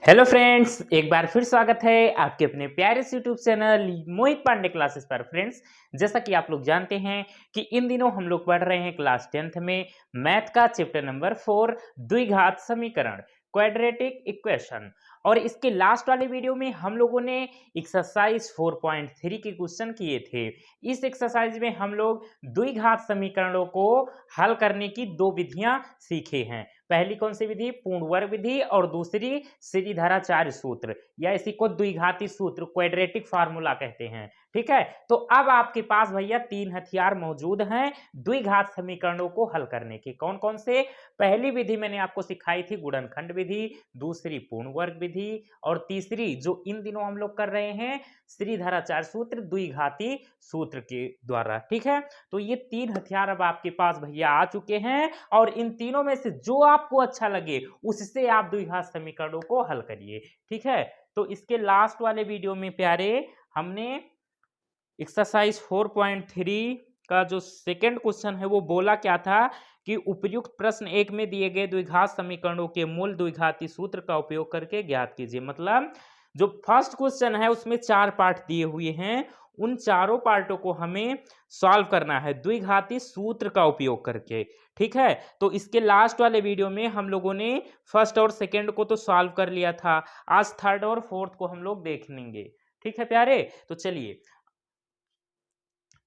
Hello friends, एक बार फिर स्वागत है आपके अपने प्यारे से यूट्यूब चैनल मोहित पांडे क्लासेस पर। फ्रेंड्स, जैसा कि आप लोग जानते हैं कि इन दिनों हम लोग पढ़ रहे हैं क्लास 10th में मैथ का चैप्टर नंबर 4 द्विघात समीकरण क्वाड्रेटिक इक्वेशन। और इसके लास्ट वाले वीडियो में हम लोगों ने एक्सरसाइज 4.3 के क्वेश्चन किए थे। इस एक्सरसाइज में हम लोग द्विघात समीकरणों को हल करने की दो विधियां सीखे हैं। पहली कौन सी विधि? पूर्ण वर्ग विधि, और दूसरी श्रीधराचार्य सूत्र, या इसी को द्विघाती सूत्र क्वाड्रेटिक फार्मूला कहते हैं। ठीक है, तो अब आपके पास भैया तीन हथियार मौजूद हैं द्विघात समीकरणों को हल करने के। कौन कौन से? पहली विधि मैंने आपको सिखाई थी गुणनखंड विधि, दूसरी पूर्ण वर्ग विधि, और तीसरी जो इन दिनों हम लोग कर रहे हैं श्रीधराचार्य सूत्र द्विघाती सूत्र के द्वारा। ठीक है, तो ये तीन हथियार अब आपके पास भैया आ चुके हैं, और इन तीनों में से जो आपको अच्छा लगे उससे आप द्विघात समीकरणों को हल करिए। ठीक है, तो इसके लास्ट वाले वीडियो में प्यारे हमने एक्सरसाइज 4.3 का जो सेकंड क्वेश्चन है वो बोला क्या था कि उपयुक्त प्रश्न एक में दिए गए द्विघात समीकरणों के मूल द्विघाती सूत्र का उपयोग करके ज्ञात कीजिए। मतलब जो फर्स्ट क्वेश्चन है उसमें चार पार्ट दिए हुए हैं, उन चारों पार्टों को हमें सॉल्व करना है द्विघाती सूत्र का उपयोग करके। ठीक है, तो इसके लास्ट वाले वीडियो में हम लोगों ने फर्स्ट और सेकंड को तो सॉल्व कर लिया था, आज थर्ड और फोर्थ को हम लोग देख लेंगे। ठीक है प्यारे, तो चलिए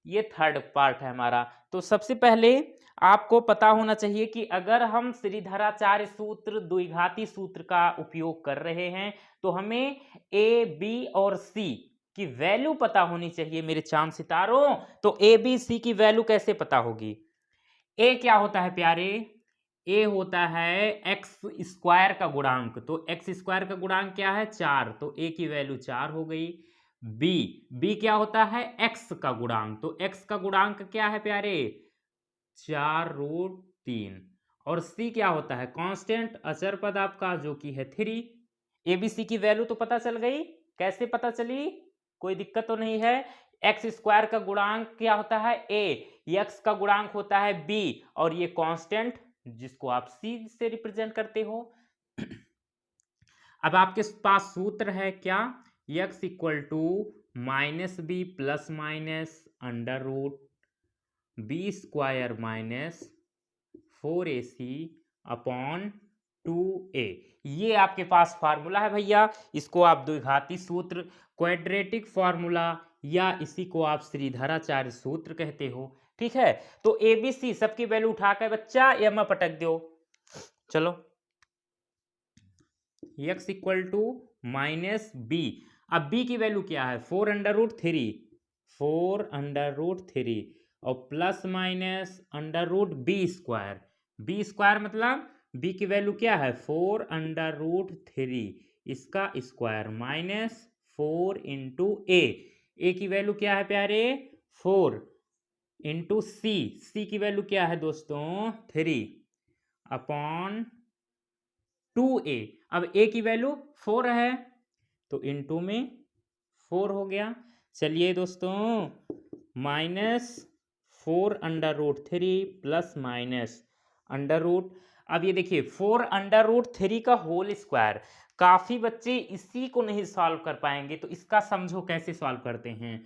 ये थर्ड पार्ट है हमारा। तो सबसे पहले आपको पता होना चाहिए कि अगर हम श्रीधराचार्य सूत्र द्विघाती सूत्र का उपयोग कर रहे हैं तो हमें ए बी और सी की वैल्यू पता होनी चाहिए मेरे चांद सितारों। तो ए बी सी की वैल्यू कैसे पता होगी? ए क्या होता है प्यारे? ए होता है एक्स स्क्वायर का गुणांक। तो एक्स स्क्वायर का गुणांक क्या है? 4। तो ए की वैल्यू 4 हो गई। बी, बी क्या होता है? एक्स का गुणांक। तो एक्स का गुणांक क्या है प्यारे? 4√3। और सी क्या होता है? कांस्टेंट अचर पद आपका, जो कि है 3। एबीसी की वैल्यू तो पता चल गई। कैसे पता चली? कोई दिक्कत तो नहीं है। एक्स स्क्वायर का गुणांक क्या होता है? ए, एक्स का गुणांक होता है बी, और ये कांस्टेंट जिसको आप सी से रिप्रेजेंट करते हो। अब आपके पास सूत्र है क्या? x equal to minus B plus minus under root B square minus 4ac upon 2a। ये आपके पास फार्मूला है भैया। इसको आप द्विघाती सूत्र क्वाड्रेटिक फार्मूला या इसी को आप श्रीधराचार्य सूत्र कहते हो। ठीक है, तो ए बी सी सबकी वैल्यू उठाकर बच्चा एम में पटक दो। चलो, x equal to minus B. अब b की वैल्यू क्या है? 4√3, 4√3, और plus minus √b square. b square मतलब b की वैल्यू क्या है? 4√3, इसका स्क्वायर माइनस 4 इंटू ए की वैल्यू क्या है प्यारे? 4 इंटू सी की वैल्यू क्या है दोस्तों? 3 अपॉन 2a। अब a की वैल्यू 4 है तो इनटू में 4 हो गया। चलिए दोस्तों, -4√3 प्लस माइनस अंडर रूट। अब ये देखिए 4√3 का होल स्क्वायर। काफी बच्चे इसी को नहीं सॉल्व कर पाएंगे, तो इसका समझो कैसे सॉल्व करते हैं।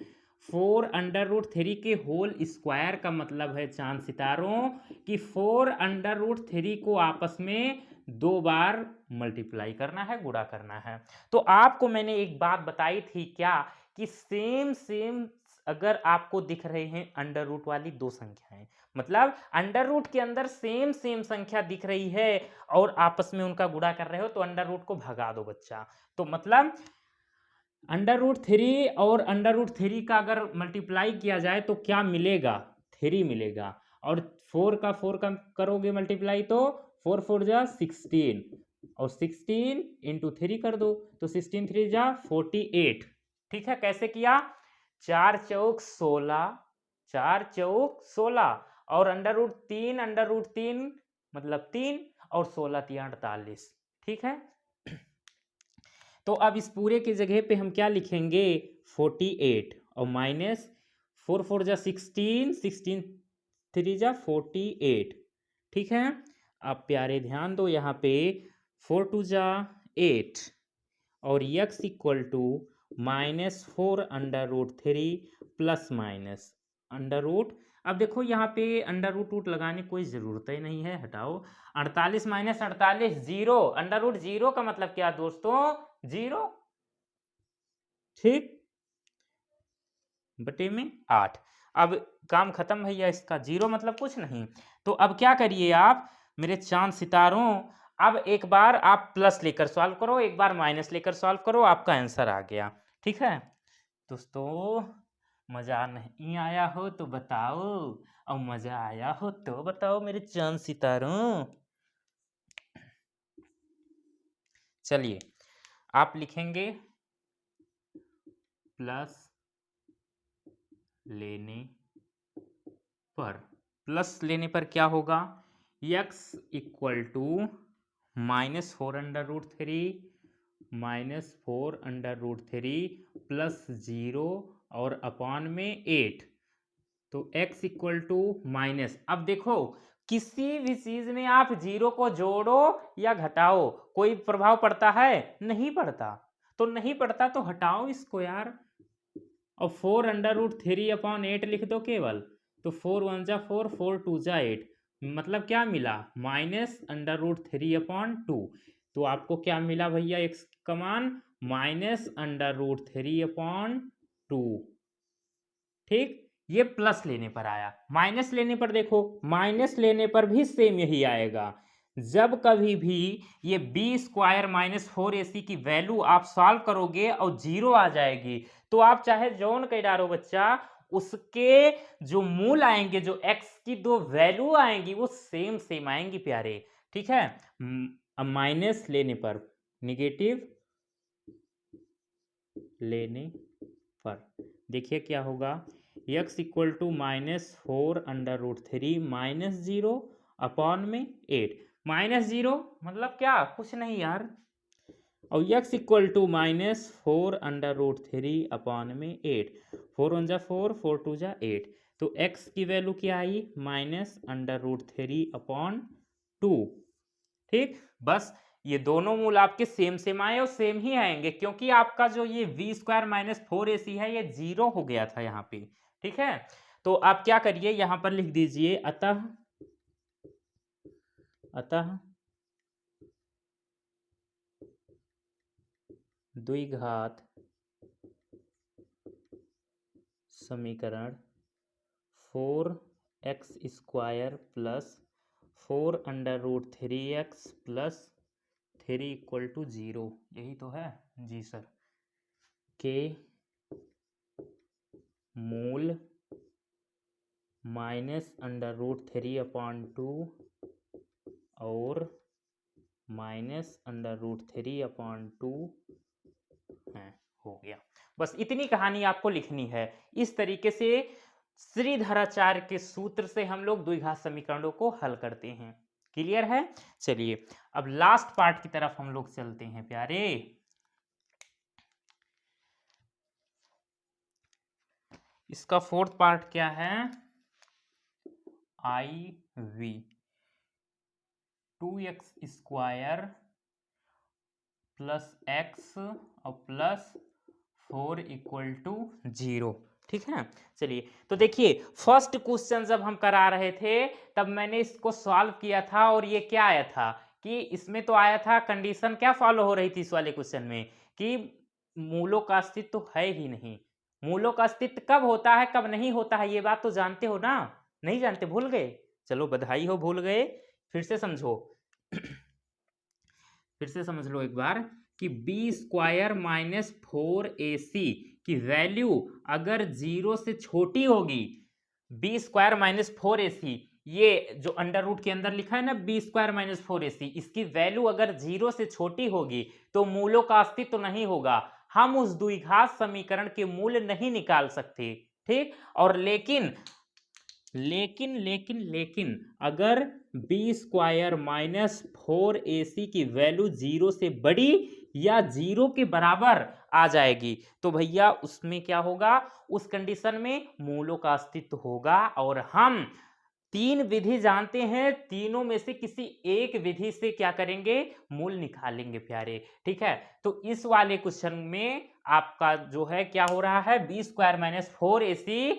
4√3 के होल स्क्वायर का मतलब है चांद सितारों कि 4√3 को आपस में दो बार मल्टीप्लाई करना है, गुणा करना है। तो आपको मैंने एक बात बताई थी क्या, कि सेम सेम अगर आपको दिख रहे हैं अंडर रूट वाली दो संख्याएं, मतलब अंडर रूट के अंदर सेम सेम संख्या दिख रही है और आपस में उनका गुणा कर रहे हो, तो अंडर रूट को भगा दो बच्चा। तो मतलब √3 और √3 का अगर मल्टीप्लाई किया जाए तो क्या मिलेगा? 3 मिलेगा। और 4 का करोगे मल्टीप्लाई तो 4 4 जा 16, और 16 इंटू 3 कर दो तो 16 3 जा 48। ठीक है, कैसे किया? 4 चौक 16, 4 चौक 16, और √3 मतलब 3, और 16 3 48। ठीक है, तो अब इस पूरे की जगह पे हम क्या लिखेंगे? 48, और माइनस 4 4 जा 16, 16 3 जा 48। ठीक है, अब प्यारे ध्यान दो यहाँ पे 4 2 जा 8, और x equal to -4√3 plus minus under root. अब देखो यहाँ पे अंडर रूट लगाने की कोई ज़रूरत ही नहीं है, हटाओ। 48 minus 48 zero, under root zero का मतलब क्या दोस्तों? जीरो, ठीक, बटे में 8। अब काम खत्म भैया, इसका जीरो मतलब कुछ नहीं। तो अब क्या करिए आप मेरे चांद सितारों, अब एक बार आप प्लस लेकर सॉल्व करो, एक बार माइनस लेकर सॉल्व करो, आपका आंसर आ गया। ठीक है दोस्तों, मजा नहीं आया हो तो बताओ, और मजा आया हो तो बताओ मेरे चांद सितारों। चलिए आप लिखेंगे प्लस लेने पर, प्लस लेने पर क्या होगा? x इक्वल टू -4√3 -4√3 प्लस 0 और अपॉन में 8। तो x इक्वल टू माइनस, अब देखो किसी भी चीज में आप जीरो को जोड़ो या घटाओ कोई प्रभाव पड़ता है? नहीं पड़ता। तो नहीं पड़ता तो हटाओ इसको यार, और 4√3/8 लिख दो केवल। तो 4 1 जा 4, 4 2 जा 8, मतलब क्या मिला? -√3/2। तो आपको क्या मिला भैया? x का मान -√3/2। ठीक, ये प्लस लेने पर आया। माइनस लेने पर देखो, माइनस लेने पर भी सेम यही आएगा। जब कभी भी ये b² - 4ac की वैल्यू आप सॉल्व करोगे और जीरो आ जाएगी, तो आप चाहे जौन कह डालो बच्चा, उसके जो मूल आएंगे, जो x की दो वैल्यू आएंगी, वो सेम सेम आएंगी प्यारे। ठीक है, अब माइनस लेने पर, निगेटिव लेने पर देखिए क्या होगा? x इक्वल टू -4√3 -0 अपॉन में 8। -0 मतलब क्या? कुछ नहीं यार। और x इक्वल टू -4√3 अपॉन में 8। 4 1 जा 4, 4 2 जा 8। तो x की वैल्यू क्या आई? -√3/2। ठीक, बस ये दोनों मूल आपके सेम सेम आए और सेम ही आएंगे, क्योंकि आपका जो ये v² - 4ac है ये जीरो हो गया था यहाँ पे। ठीक है, तो आप क्या करिए यहां पर लिख दीजिए अतः द्विघात समीकरण 4x² plus 4√3x plus 3 equal to 0, यही तो है जी सर, के मूल -√3/2 और -√3/2 है। हो गया, बस इतनी कहानी आपको लिखनी है। इस तरीके से श्रीधराचार्य के सूत्र से हम लोग द्विघात समीकरणों को हल करते हैं। क्लियर है? चलिए अब लास्ट पार्ट की तरफ हम लोग चलते हैं प्यारे। इसका फोर्थ पार्ट क्या है? IV 2x² प्लस x और प्लस 4 इक्वल टू 0। ठीक है, चलिए तो देखिए फर्स्ट क्वेश्चन जब हम करा रहे थे तब मैंने इसको सॉल्व किया था, और ये क्या आया था कि इसमें तो आया था कंडीशन क्या फॉलो हो रही थी इस वाले क्वेश्चन में, कि मूलों का अस्तित्व तो है ही नहीं। मूलों का अस्तित्व कब होता है कब नहीं होता है, ये बात तो जानते हो ना? नहीं जानते? भूल गए? चलो बधाई हो, भूल गए। फिर से समझो फिर से समझ लो एक बार कि b² - 4ac की वैल्यू अगर 0 से छोटी होगी, b² - 4ac, ये जो अंडर रूट के अंदर लिखा है ना b² - 4ac, इसकी वैल्यू अगर 0 से छोटी होगी तो मूलों का अस्तित्व तो नहीं होगा, हम उस द्विघात समीकरण के मूल नहीं निकाल सकते। ठीक, और लेकिन अगर b² - 4ac की वैल्यू 0 से बड़ी या 0 के बराबर आ जाएगी तो भैया उसमें क्या होगा? उस कंडीशन में मूलों का अस्तित्व होगा और हम तीन विधि जानते हैं, तीनों में से किसी एक विधि से क्या करेंगे, मूल निकालेंगे प्यारे। ठीक है, तो इस वाले क्वेश्चन में आपका जो है क्या हो रहा है, बी स्क्वायर माइनस 4ac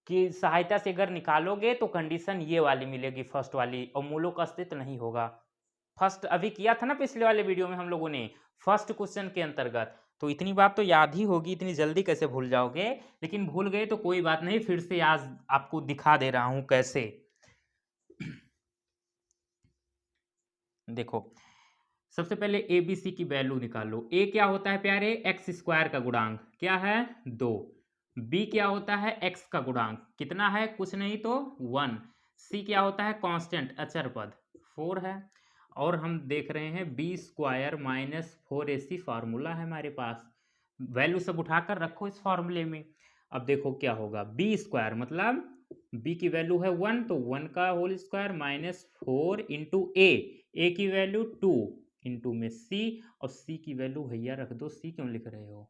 की सहायता से अगर निकालोगे तो कंडीशन ये वाली मिलेगी, फर्स्ट वाली, और मूलों का अस्तित्व नहीं होगा। फर्स्ट अभी किया था ना पिछले वाले वीडियो में हम लोगों ने, फर्स्ट क्वेश्चन के अंतर्गत। तो इतनी बात तो याद ही होगी, इतनी जल्दी कैसे भूल जाओगे, लेकिन भूल गए तो कोई बात नहीं, फिर से आज आपको दिखा दे रहा हूं कैसे। देखो, सबसे पहले ए बी सी की वैल्यू निकालो। ए क्या होता है प्यारे, एक्स स्क्वायर का गुणांक क्या है, 2। बी क्या होता है, एक्स का गुणांक कितना है, कुछ नहीं तो 1। सी क्या होता है, कांस्टेंट अचर पद 4 है। और हम देख रहे हैं B square minus 4ac formula है हमारे पास, वैल्यू सब उठाकर रखो इस फार्मूले में। अब देखो क्या होगा, बी स्क्वायर मतलब बी की वैल्यू है 1, तो 1 का होल स्क्वायर माइनस 4 इंटू ए की वैल्यू 2 इंटू में सी, और सी की वैल्यू भैया रख दो, सी क्यों लिख रहे हो,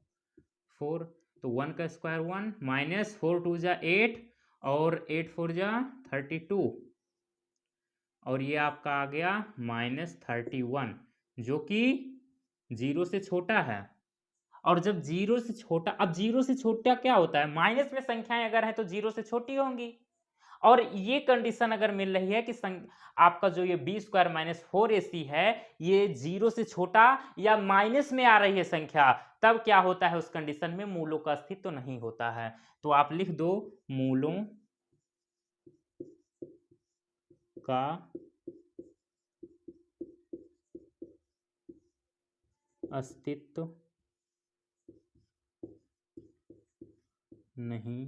4। तो 1 का स्क्वायर 1 माइनस 4 2 जा 8 और 8 4 जा 32, और ये आपका आ गया माइनस 31, जो कि 0 से छोटा है। और जब 0 से छोटा, अब 0 से छोटा क्या होता है, माइनस में संख्याएं अगर हैं तो 0 से छोटी होंगी। और ये कंडीशन अगर मिल रही है कि आपका जो ये बी स्क्वायर माइनस 4ac है, ये 0 से छोटा या माइनस में आ रही है संख्या, तब क्या होता है, उस कंडीशन में मूलों का अस्तित्व तो नहीं होता है। तो आप लिख दो, मूलों का अस्तित्व नहीं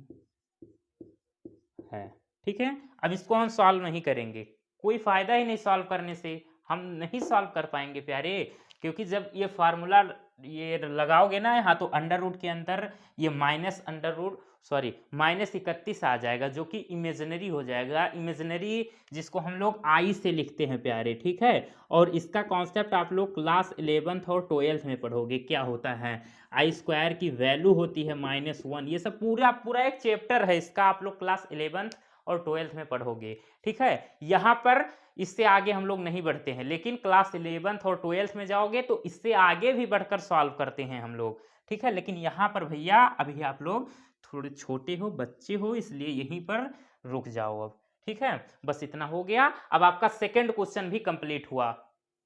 है। ठीक है, अब इसको हम सॉल्व नहीं करेंगे, कोई फायदा ही नहीं सॉल्व करने से, हम नहीं सॉल्व कर पाएंगे प्यारे, क्योंकि जब ये फार्मूला ये लगाओगे ना यहाँ, तो अंडर रूट के अंदर ये minus under root sorry minus 31 आ जाएगा, जो कि इमेजिनरी हो जाएगा। इमेजिनरी जिसको हम लोग आई से लिखते हैं प्यारे, ठीक है। और इसका कॉन्सेप्ट आप लोग क्लास 11th और 12th में पढ़ोगे, क्या होता है, आई स्क्वायर की वैल्यू होती है -1। ये सब पूरा पूरा एक चैप्टर है इसका, आप लोग क्लास 11th और 12th में पढ़ोगे। ठीक है, यहाँ पर इससे आगे हम लोग नहीं बढ़ते हैं, लेकिन क्लास 11th और 12th में जाओगे तो इससे आगे भी बढ़कर सॉल्व करते हैं हम लोग। ठीक है, लेकिन यहाँ पर भैया अभी आप लोग थोड़े छोटे हो, बच्चे हो, इसलिए यहीं पर रुक जाओ अब। ठीक है, बस इतना हो गया। अब आपका सेकंड क्वेश्चन भी कंप्लीट हुआ।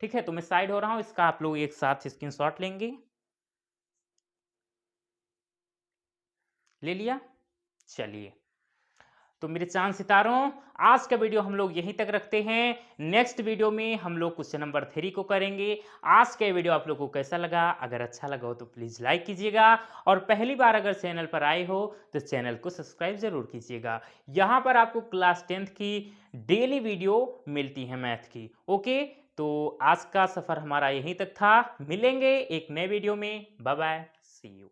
ठीक है, तो मैं साइड हो रहा हूँ, इसका आप लोग एक साथ स्क्रीनशॉट लेंगे। ले लिया, चलिए। तो मेरे चांद सितारों, आज का वीडियो हम लोग यहीं तक रखते हैं। नेक्स्ट वीडियो में हम लोग क्वेश्चन नंबर 3 को करेंगे। आज का वीडियो आप लोगों को कैसा लगा, अगर अच्छा लगा हो तो प्लीज़ लाइक कीजिएगा, और पहली बार अगर चैनल पर आए हो तो चैनल को सब्सक्राइब जरूर कीजिएगा। यहाँ पर आपको क्लास 10th की डेली वीडियो मिलती है मैथ की। ओके, तो आज का सफ़र हमारा यहीं तक था, मिलेंगे एक नए वीडियो में। Bye bye, see you.